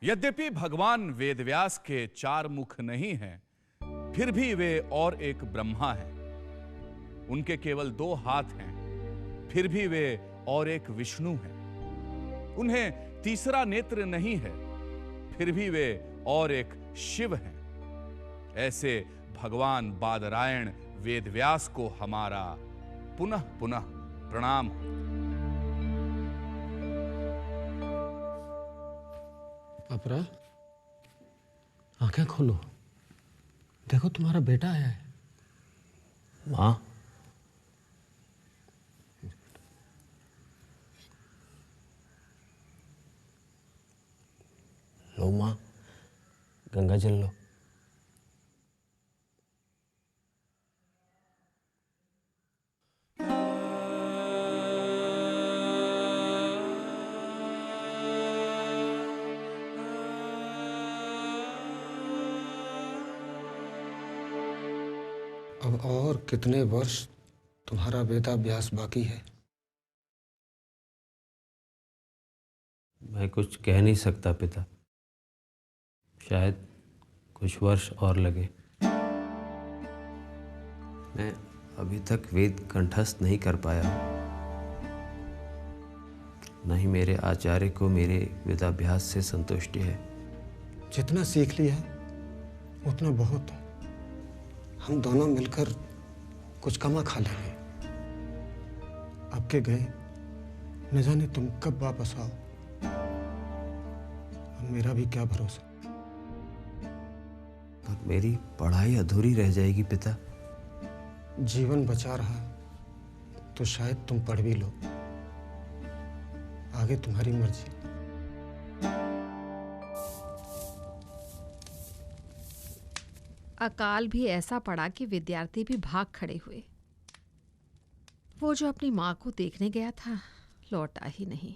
यद्यपि भगवान वेदव्यास के 4 मुख नहीं हैं, फिर भी वे और एक ब्रह्मा हैं। उनके केवल 2 हाथ हैं, फिर भी वे और एक विष्णु हैं। उन्हें तीसरा नेत्र नहीं है, फिर भी वे और एक शिव हैं। ऐसे भगवान बादरायण वेदव्यास को हमारा पुनः पुनः प्रणाम। अपरा, आंखें खोलो, देखो तुम्हारा बेटा आया है। माँ, लो माँ, गंगा जल लो। अब और कितने वर्ष तुम्हारा वेदाभ्यास बाकी है? मैं कुछ कह नहीं सकता पिता, शायद कुछ वर्ष और लगे। मैं अभी तक वेद कंठस्थ नहीं कर पाया हूँ। न ही मेरे आचार्य को मेरे वेदाभ्यास से संतुष्टि है। जितना सीख लिया उतना बहुत है। हम दोनों मिलकर कुछ कमा खा लेंगे। आपके गए न जाने तुम कब वापस आओ, और मेरा भी क्या भरोसा। पर मेरी पढ़ाई अधूरी रह जाएगी पिता। जीवन बचा रहा तो शायद तुम पढ़ भी लो। आगे तुम्हारी मर्जी। अकाल भी ऐसा पड़ा कि विद्यार्थी भी भाग खड़े हुए। वो जो अपनी माँ को देखने गया था, लौटा ही नहीं।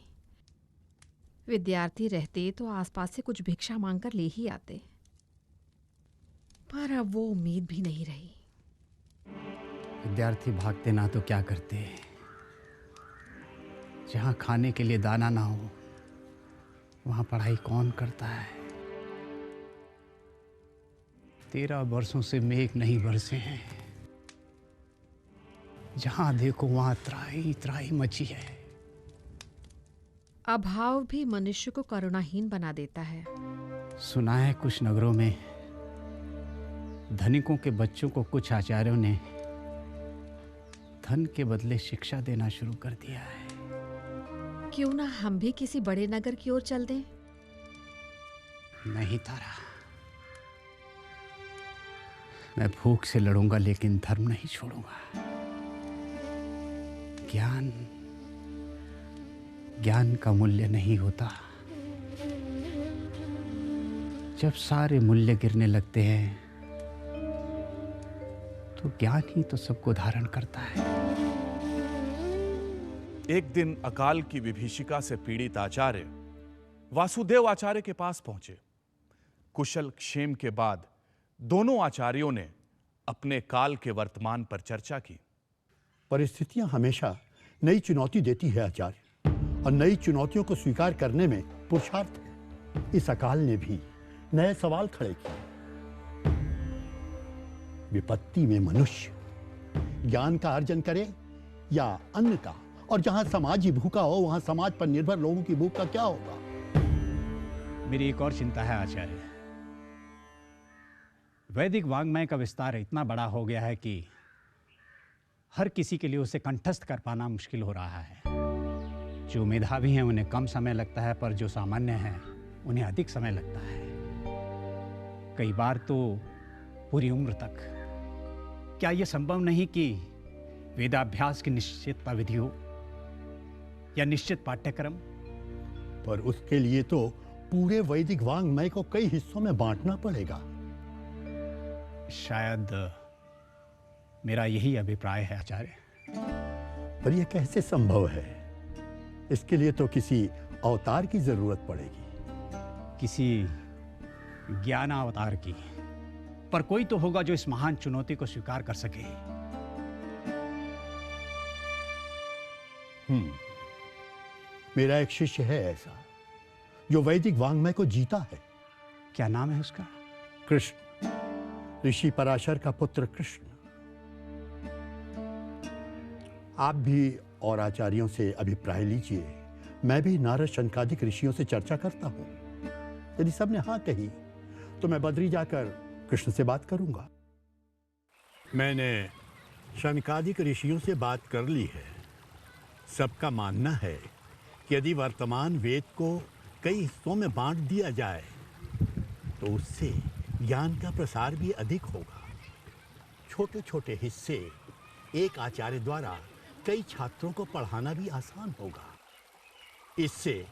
विद्यार्थी रहते तो आसपास से कुछ भिक्षा मांगकर ले ही आते, पर अब वो उम्मीद भी नहीं रही। विद्यार्थी भागते ना तो क्या करते। जहाँ खाने के लिए दाना ना हो, वहाँ पढ़ाई कौन करता है। 13 वर्षों से मेघ नहीं बरसे हैं। जहाँ देखो वहाँ त्राही त्राही मची है। अभाव भी मनुष्य को करुणाहीन बना देता है। सुना है कुछ नगरों में धनिकों के बच्चों को कुछ आचार्यों ने धन के बदले शिक्षा देना शुरू कर दिया है। क्यों ना हम भी किसी बड़े नगर की ओर चल दें? नहीं तारा, मैं भूख से लड़ूंगा लेकिन धर्म नहीं छोड़ूंगा। ज्ञान का मूल्य नहीं होता। जब सारे मूल्य गिरने लगते हैं तो ज्ञान ही तो सबको धारण करता है। एक दिन अकाल की विभीषिका से पीड़ित आचार्य वासुदेव आचार्य के पास पहुंचे। कुशल क्षेम के बाद दोनों आचार्यों ने अपने काल के वर्तमान पर चर्चा की। परिस्थितियां हमेशा नई चुनौती देती है आचार्य, और नई चुनौतियों को स्वीकार करने में पुरुषार्थ है। इस अकाल ने भी नए सवाल खड़े किए। विपत्ति में मनुष्य ज्ञान का अर्जन करे या अन्न का, और जहां समाज ही भूखा हो वहां समाज पर निर्भर लोगों की भूख का क्या होगा। मेरी एक और चिंता है आचार्य। वैदिक वाङ्मय का विस्तार इतना बड़ा हो गया है कि हर किसी के लिए उसे कंठस्थ कर पाना मुश्किल हो रहा है। जो मेधावी हैं उन्हें कम समय लगता है, पर जो सामान्य हैं उन्हें अधिक समय लगता है, कई बार तो पूरी उम्र तक। क्या यह संभव नहीं कि वेदाभ्यास की निश्चित विधि हो या निश्चित पाठ्यक्रम? पर उसके लिए तो पूरे वैदिक वाङ्मय को कई हिस्सों में बांटना पड़ेगा। शायद मेरा यही अभिप्राय है आचार्य। पर यह कैसे संभव है? इसके लिए तो किसी अवतार की जरूरत पड़ेगी। किसी ज्ञान अवतार की। पर कोई तो होगा जो इस महान चुनौती को स्वीकार कर सके। मेरा एक शिष्य है ऐसा, जो वैदिक वांग्मय को जीता है। क्या नाम है उसका? कृष्ण, ऋषि पराशर का पुत्र कृष्ण। आप भी और आचार्यों से अभिप्राय लीजिए। मैं भी नारद शनकादिक ऋषियों से चर्चा करता हूं। यदि सबने हाँ कही तो मैं बद्री जाकर कृष्ण से बात करूंगा। मैंने शनकादिक ऋषियों से बात कर ली है। सबका मानना है कि यदि वर्तमान वेद को कई हिस्सों में बांट दिया जाए तो उससे ज्ञान का प्रसार भी अधिक होगा। छोटे छोटे हिस्से एक आचार्य द्वारा कई छात्रों को पढ़ाना भी आसान होगा। इससे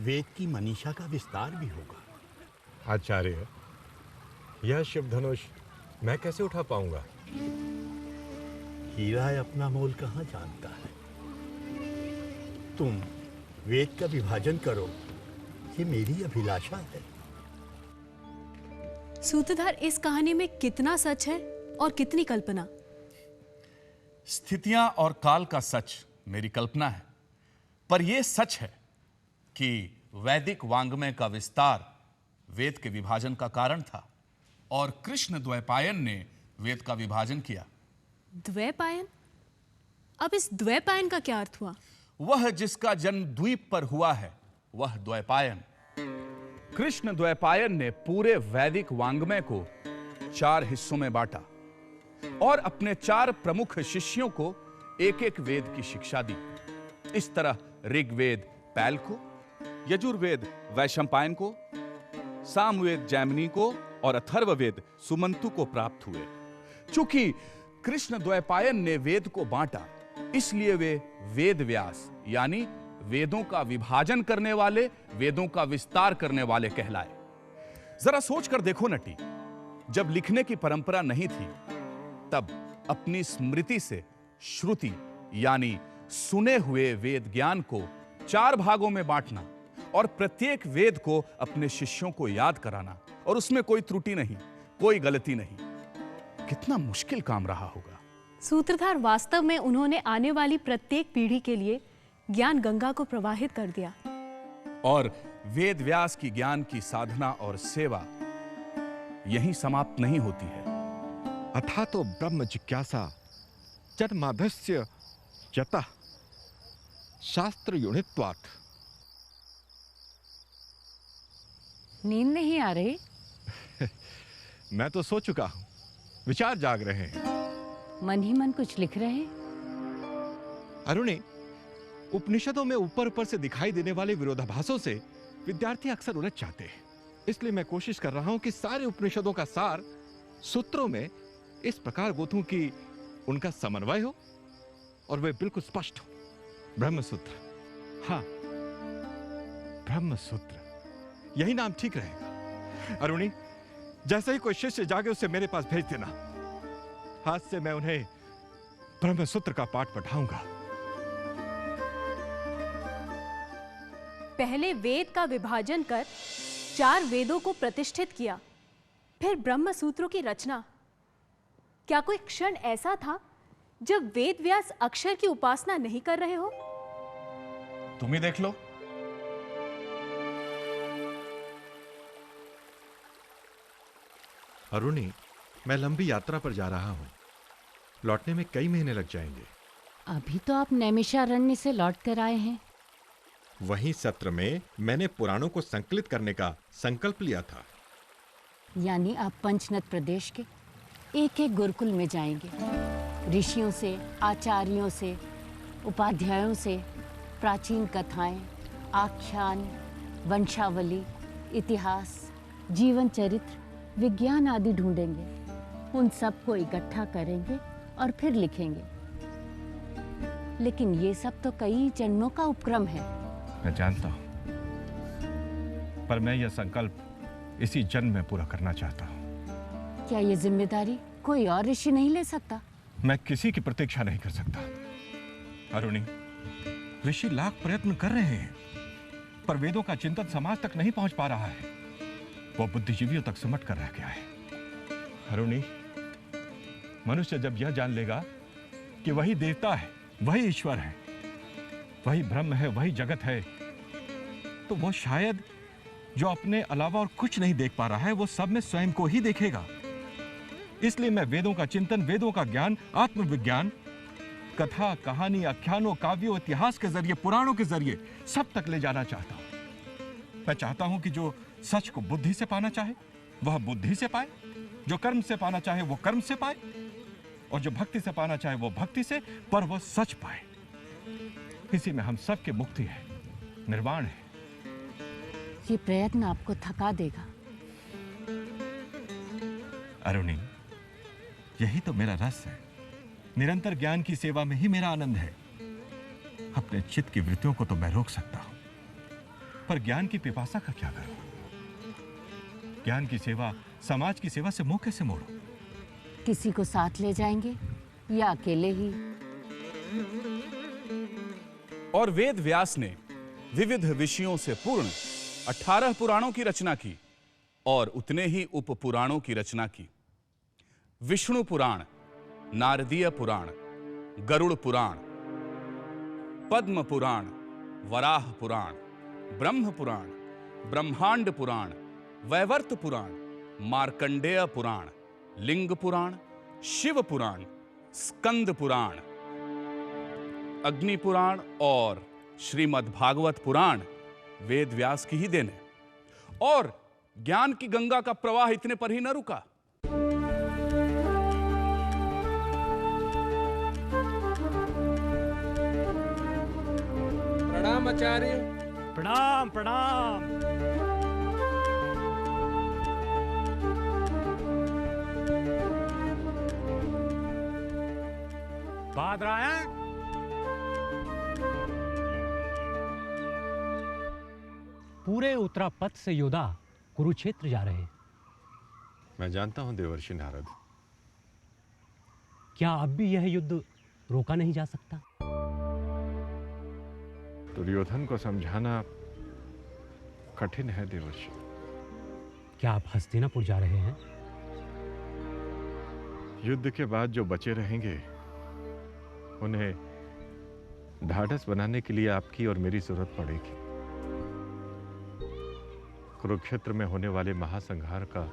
वेद की मनीषा का विस्तार भी होगा। आचार्य, यह शिव धनुष मैं कैसे उठा पाऊंगा? हीरा अपना मोल कहाँ जानता है। तुम वेद का विभाजन करो, ये मेरी अभिलाषा है। सूत्रधार, इस कहानी में कितना सच है और कितनी कल्पना? स्थितियां और काल का सच मेरी कल्पना है, पर यह सच है कि वैदिक वांग्मय का विस्तार वेद के विभाजन का कारण था और कृष्ण द्वैपायन ने वेद का विभाजन किया। द्वैपायन? अब इस द्वैपायन का क्या अर्थ हुआ? वह जिसका जन्म द्वीप पर हुआ है वह द्वैपायन। कृष्ण द्वैपायन ने पूरे वैदिक वांग्मय को 4 हिस्सों में बांटा और अपने 4 प्रमुख शिष्यों को एक एक वेद की शिक्षा दी। इस तरह ऋग्वेद पैल को, यजुर्वेद वैशंपायन को, सामवेद जैमिनी को और अथर्ववेद सुमंतु को प्राप्त हुए। चूंकि कृष्ण द्वैपायन ने वेद को बांटा, इसलिए वे वेद व्यास यानी वेदों का विभाजन करने वाले, वेदों का विस्तार करने वाले कहलाए। जरा सोचकर देखो नटी, जब लिखने की परंपरा नहीं थी तब अपनी स्मृति से श्रुति यानी सुने हुए वेद ज्ञान को 4 भागों में बांटना और प्रत्येक वेद को अपने शिष्यों को याद कराना और उसमें कोई त्रुटि नहीं, कोई गलती नहीं, कितना मुश्किल काम रहा होगा। सूत्रधार, वास्तव में उन्होंने आने वाली प्रत्येक पीढ़ी के लिए ज्ञान गंगा को प्रवाहित कर दिया। और वेद व्यास की ज्ञान की साधना और सेवा यहीं समाप्त नहीं होती है। अथा तो ब्रह्म जिज्ञासा जन्मादस्य यतः शास्त्र युणित्वात्। नींद नहीं आ रही? मैं तो सो चुका हूं, विचार जाग रहे हैं। मन ही मन कुछ लिख रहे हैं? अरुणी, उपनिषदों में ऊपर ऊपर से दिखाई देने वाले विरोधाभासों से विद्यार्थी अक्सर उलझ जाते हैं। इसलिए मैं कोशिश कर रहा हूं कि सारे उपनिषदों का सार सूत्रों में इस प्रकार गोथूं कि उनका समन्वय हो और वे बिल्कुल स्पष्ट हो। ब्रह्मसूत्र, हाँ, ब्रह्मसूत्र, यही नाम ठीक रहेगा। अरुणी, जैसे ही कोई शिष्य जागे उसे मेरे पास भेज देना। हाथ से मैं उन्हें ब्रह्मसूत्र का पाठ पढ़ाऊंगा। पहले वेद का विभाजन कर 4 वेदों को प्रतिष्ठित किया, फिर ब्रह्म सूत्रों की रचना। क्या कोई क्षण ऐसा था जब वेद व्यास अक्षर की उपासना नहीं कर रहे हो? तुम ही देख लो। अरुणी, मैं लंबी यात्रा पर जा रहा हूं, लौटने में कई महीने लग जाएंगे। अभी तो आप नैमिषारण्य से लौट कर आए हैं। वहीं सत्र में मैंने पुराणों को संकलित करने का संकल्प लिया था। यानी आप पंचनद प्रदेश के एक एक गुरुकुल में जाएंगे, ऋषियों से, आचार्यों से, उपाध्यायों से प्राचीन कथाएं, आख्यान, वंशावली, इतिहास, जीवन चरित्र, विज्ञान आदि ढूंढेंगे। उन सबको इकट्ठा करेंगे और फिर लिखेंगे। लेकिन ये सब तो कई जन्मों का उपक्रम है। मैं जानता हूं, पर मैं यह संकल्प इसी जन्म में पूरा करना चाहता हूं। क्या ये जिम्मेदारी कोई और ऋषि नहीं ले सकता? मैं किसी की प्रतीक्षा नहीं कर सकता। अरुणी, ऋषि लाख प्रयत्न कर रहे हैं, पर वेदों का चिंतन समाज तक नहीं पहुंच पा रहा है। वो बुद्धिजीवियों तक सिमट कर रह गया है। अरुणी, मनुष्य जब यह जान लेगा कि वही देवता है, वही ईश्वर है, वही ब्रह्म है, वही जगत है, तो वो शायद जो अपने अलावा और कुछ नहीं देख पा रहा है वो सब में स्वयं को ही देखेगा। इसलिए मैं वेदों का चिंतन, वेदों का ज्ञान, आत्मविज्ञान, कथा, कहानी, आख्यानों, काव्यों, इतिहास के जरिए, पुराणों के जरिए सब तक ले जाना चाहता हूं। मैं चाहता हूं कि जो सच को बुद्धि से पाना चाहे वह बुद्धि से पाए, जो कर्म से पाना चाहे वो कर्म से पाए, और जो भक्ति से पाना चाहे वो भक्ति से, पर वह सच पाए। इसी में हम सबकी मुक्ति है, निर्वाण है। ये प्रयत्न आपको थका देगा। अरुणी, यही तो मेरा रस है। निरंतर ज्ञान की सेवा में ही मेरा आनंद है। अपने चित्त की वृत्तियों को तो मैं रोक सकता हूं, पर ज्ञान की पिपासा का क्या करूं? ज्ञान की सेवा, समाज की सेवा से मुंह कैसे मोड़ूं? किसी को साथ ले जाएंगे या अकेले ही? और वेद व्यास ने विविध विषयों से पूर्ण 18 पुराणों की रचना की और उतने ही उप पुराणों की रचना की। विष्णु पुराण, नारदीय पुराण, गरुड़ पुराण, पद्म पुराण, वराह पुराण, ब्रह्म पुराण, ब्रह्मांड पुराण, वैवर्त पुराण, मार्कंडेय पुराण, लिंग पुराण, शिव पुराण, स्कंद पुराण, अग्नि पुराण और श्रीमद् भागवत पुराण वेद व्यास की ही देन है। और ज्ञान की गंगा का प्रवाह इतने पर ही न रुका। प्रणाम आचार्य। प्रणाम प्रणाम। बादरायण, पूरे उत्तरापथ से योद्धा कुरुक्षेत्र जा रहे हैं। मैं जानता हूं देवर्षि नारद। क्या अब भी यह युद्ध रोका नहीं जा सकता? दुर्योधन को समझाना कठिन है देवर्षि। क्या आप हस्तिनापुर जा रहे हैं? युद्ध के बाद जो बचे रहेंगे उन्हें ढाढ़स बनाने के लिए आपकी और मेरी जरूरत पड़ेगी। कुरुक्षेत्र में होने वाले महासंहार का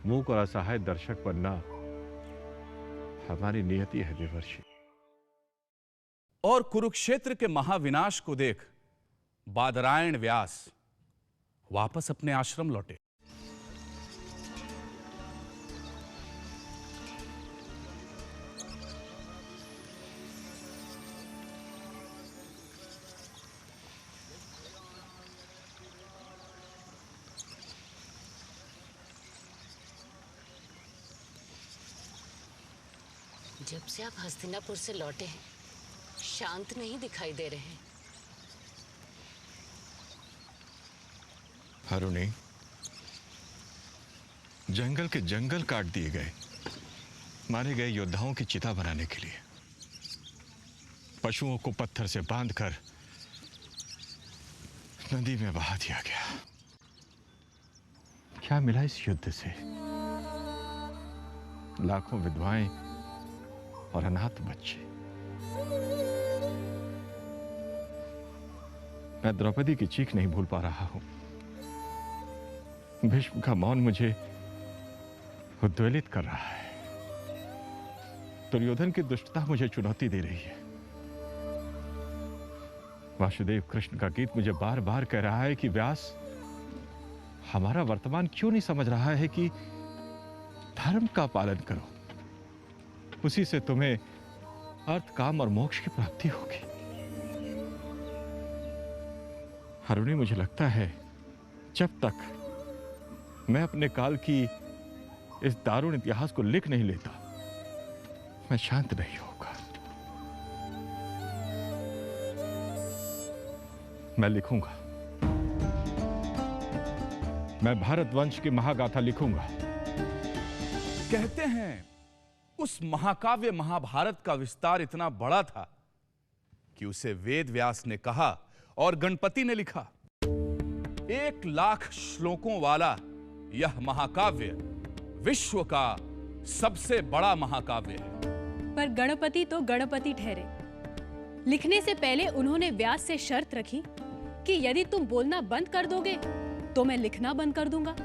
मूक और असहाय दर्शक बनना हमारी नियति है देवर्षि। और कुरुक्षेत्र के महाविनाश को देख बादरायण व्यास वापस अपने आश्रम लौटे। जब से आप हस्तिनापुर से लौटे हैं, शांत नहीं दिखाई दे रहे हैं। अरुणी, जंगल के जंगल काट दिए गए, मारे गए योद्धाओं की चिता बनाने के लिए। पशुओं को पत्थर से बांधकर नदी में बहा दिया गया। क्या मिला इस युद्ध से? लाखों विधवाएं और अनाथ बच्चे। मैं द्रौपदी की चीख नहीं भूल पा रहा हूं। भीष्म का मौन मुझे उद्वेलित कर रहा है। दुर्योधन की दुष्टता मुझे चुनौती दे रही है। वासुदेव कृष्ण का गीत मुझे बार बार कह रहा है कि व्यास, हमारा वर्तमान क्यों नहीं समझ रहा है कि धर्म का पालन करो, उसी से तुम्हें अर्थ, काम और मोक्ष की प्राप्ति होगी। अरुणी, मुझे लगता है जब तक मैं अपने काल की इस दारुण इतिहास को लिख नहीं लेता, मैं शांत नहीं होगा। मैं लिखूंगा। मैं भारतवंश की महागाथा लिखूंगा। कहते हैं उस महाकाव्य महाभारत का विस्तार इतना बड़ा था कि उसे वेद व्यास ने कहा और गणपति ने लिखा। 1,00,000 श्लोकों वाला यह महाकाव्य विश्व का सबसे बड़ा महाकाव्य है। पर गणपति तो गणपति ठहरे। लिखने से पहले उन्होंने व्यास से शर्त रखी कि यदि तुम बोलना बंद कर दोगे तो मैं लिखना बंद कर दूंगा।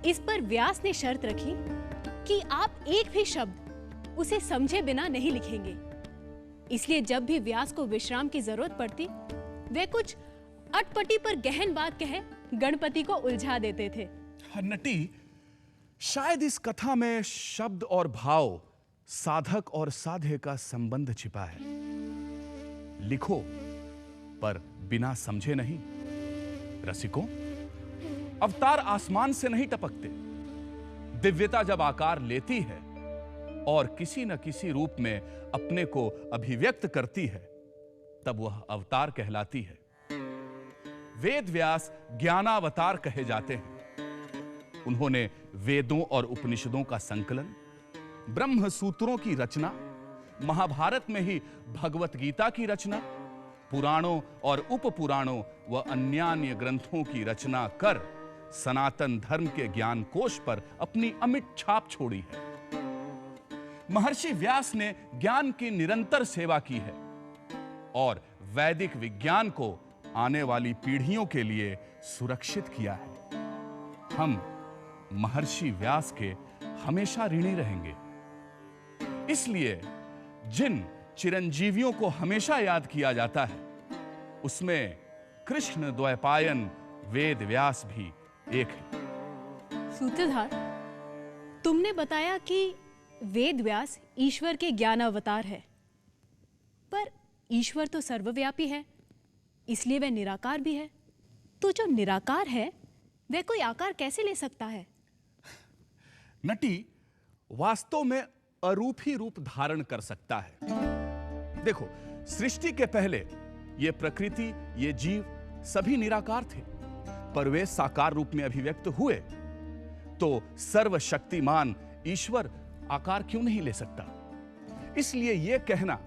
इस पर व्यास ने शर्त रखी कि आप एक भी शब्द उसे समझे बिना नहीं लिखेंगे। इसलिए जब भी व्यास को विश्राम की जरूरत पड़ती, वे कुछ अटपटी पर गहन बात कहे गणपति को उलझा देते थे। नटी, शायद इस कथा में शब्द और भाव, साधक और साध्य का संबंध छिपा है। लिखो पर बिना समझे नहीं। रसिकों, अवतार आसमान से नहीं टपकते। दिव्यता जब आकार लेती है और किसी न किसी रूप में अपने को अभिव्यक्त करती है, तब वह अवतार कहलाती है। वेद व्यास ज्ञानावतार कहे जाते हैं। उन्होंने वेदों और उपनिषदों का संकलन, ब्रह्म सूत्रों की रचना, महाभारत में ही भगवत गीता की रचना, पुराणों और उपपुराणों व अन्यान्य ग्रंथों की रचना कर सनातन धर्म के ज्ञान कोश पर अपनी अमिट छाप छोड़ी है। महर्षि व्यास ने ज्ञान की निरंतर सेवा की है और वैदिक विज्ञान को आने वाली पीढ़ियों के लिए सुरक्षित किया है। हम महर्षि व्यास के हमेशा ऋणी रहेंगे। इसलिए जिन चिरंजीवियों को हमेशा याद किया जाता है, उसमें कृष्ण द्वैपायन वेद व्यास भी एक है। सूत्रधार, तुमने बताया कि वेद व्यास ईश्वर के ज्ञान अवतार है, पर ईश्वर तो सर्वव्यापी है, इसलिए वह निराकार भी है। तो जो निराकार है वह कोई आकार कैसे ले सकता है? नटी, वास्तव में अरूप ही रूप धारण कर सकता है। देखो, सृष्टि के पहले ये प्रकृति, ये जीव सभी निराकार थे, पर वे साकार रूप में अभिव्यक्त हुए। तो सर्वशक्तिमान ईश्वर आकार क्यों नहीं ले सकता? इसलिए यह कहना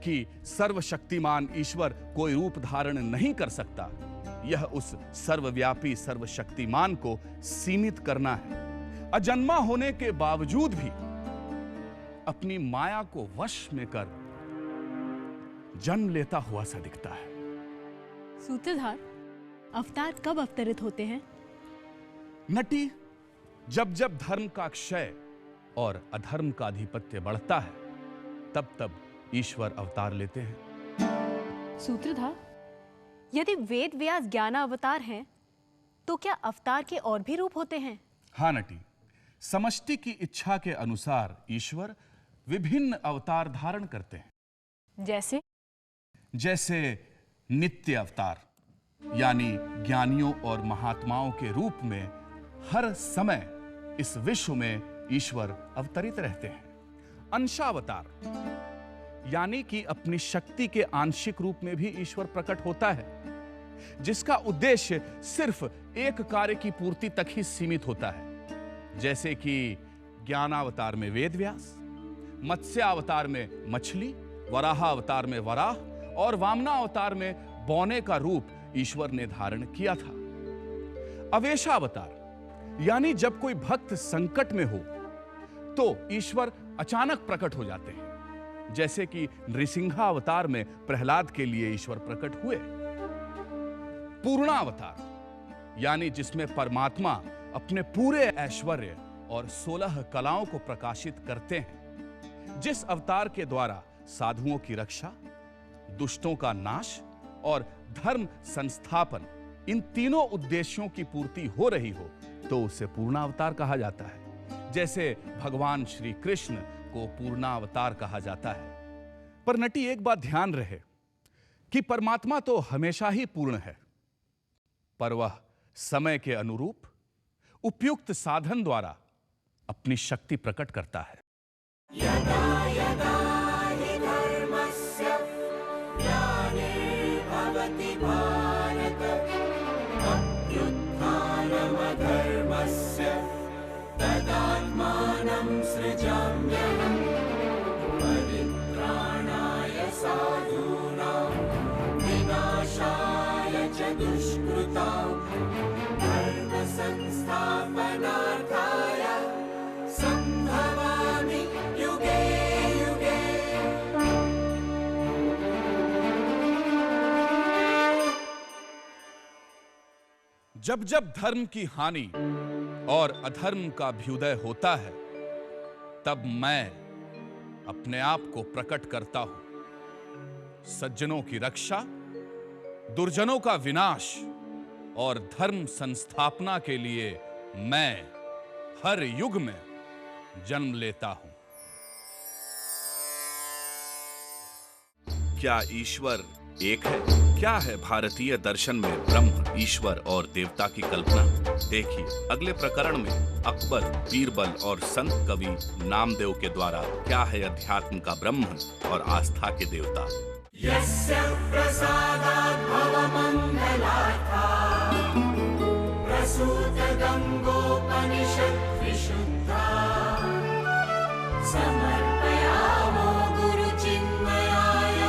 कि सर्वशक्तिमान ईश्वर कोई रूप धारण नहीं कर सकता, यह उस सर्वव्यापी सर्वशक्तिमान को सीमित करना है। अजन्मा होने के बावजूद भी अपनी माया को वश में कर जन्म लेता हुआ सा दिखता है। सूत्रधार, अवतार कब अवतरित होते हैं? नटी, जब जब धर्म का क्षय और अधर्म का आधिपत्य बढ़ता है, तब तब ईश्वर अवतार लेते हैं। सूत्रधार, यदि वेद व्यास ज्ञान अवतार हैं, तो क्या अवतार के और भी रूप होते हैं? हाँ नटी, समष्टि की इच्छा के अनुसार ईश्वर विभिन्न अवतार धारण करते हैं। जैसे नित्य अवतार, यानी ज्ञानियों और महात्माओं के रूप में हर समय इस विश्व में ईश्वर अवतरित रहते हैं। अंशावतार, यानी कि अपनी शक्ति के आंशिक रूप में भी ईश्वर प्रकट होता है, जिसका उद्देश्य सिर्फ एक कार्य की पूर्ति तक ही सीमित होता है। जैसे कि ज्ञानावतार में वेद व्यास, मत्स्यावतार में मछली, वराहावतार में वराह और वामनावतार में बौने का रूप ईश्वर ने धारण किया था। अवेशावतार, यानी जब कोई भक्त संकट में हो तो ईश्वर अचानक प्रकट हो जाते हैं, जैसे कि नृसिंहावतार में प्रहलाद के लिए ईश्वर प्रकट हुए। पूर्णावतार, यानी जिसमें परमात्मा अपने पूरे ऐश्वर्य और 16 कलाओं को प्रकाशित करते हैं, जिस अवतार के द्वारा साधुओं की रक्षा, दुष्टों का नाश और धर्म संस्थापन, इन तीनों उद्देश्यों की पूर्ति हो रही हो, तो उसे पूर्णावतार कहा जाता है। जैसे भगवान श्री कृष्ण को पूर्णावतार कहा जाता है। पर नटी, एक बात ध्यान रहे कि परमात्मा तो हमेशा ही पूर्ण है, पर वह समय के अनुरूप उपयुक्त साधन द्वारा अपनी शक्ति प्रकट करता है। यदा यदा हि धर्मस्य ग्लानिर्भवति भारत, अभ्युत्थानमधर्मस्य तदात्मानं सृजाम्यहम्। परित्राणाय साधूनां विनाशाय च दुष्कृतां, धर्म संस्थापनार्थाय संभवामि युगे जब जब धर्म की हानि और अधर्म का अभ्युदय होता है, तब मैं अपने आप को प्रकट करता हूं। सज्जनों की रक्षा, दुर्जनों का विनाश और धर्म संस्थापना के लिए मैं हर युग में जन्म लेता हूं। क्या ईश्वर एक है? क्या है भारतीय दर्शन में ब्रह्म, ईश्वर और देवता की कल्पना? देखिए अगले प्रकरण में अकबर, बीरबल और संत कवि नामदेव के द्वारा क्या है अध्यात्म का ब्रह्म और आस्था के देवता। यस्य प्रसादात् भवमङ्गलार्था प्रसूत गङ्गोपनिषत् विशुद्धा समर्पयामो गुरुचिन्मयाय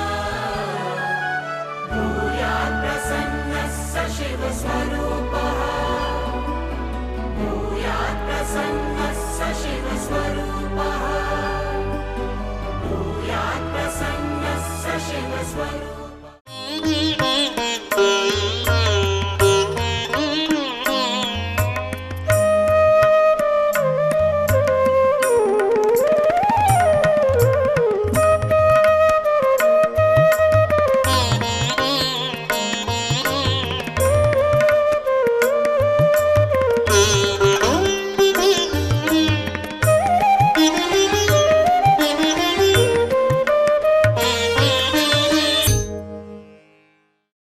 भूयात् प्रसन्नः स शिवस्वरूपः भूयात् प्रसन्नः स शिवस्वरूपः भूयात् प्रसन्नः स शिवस्वरूपः।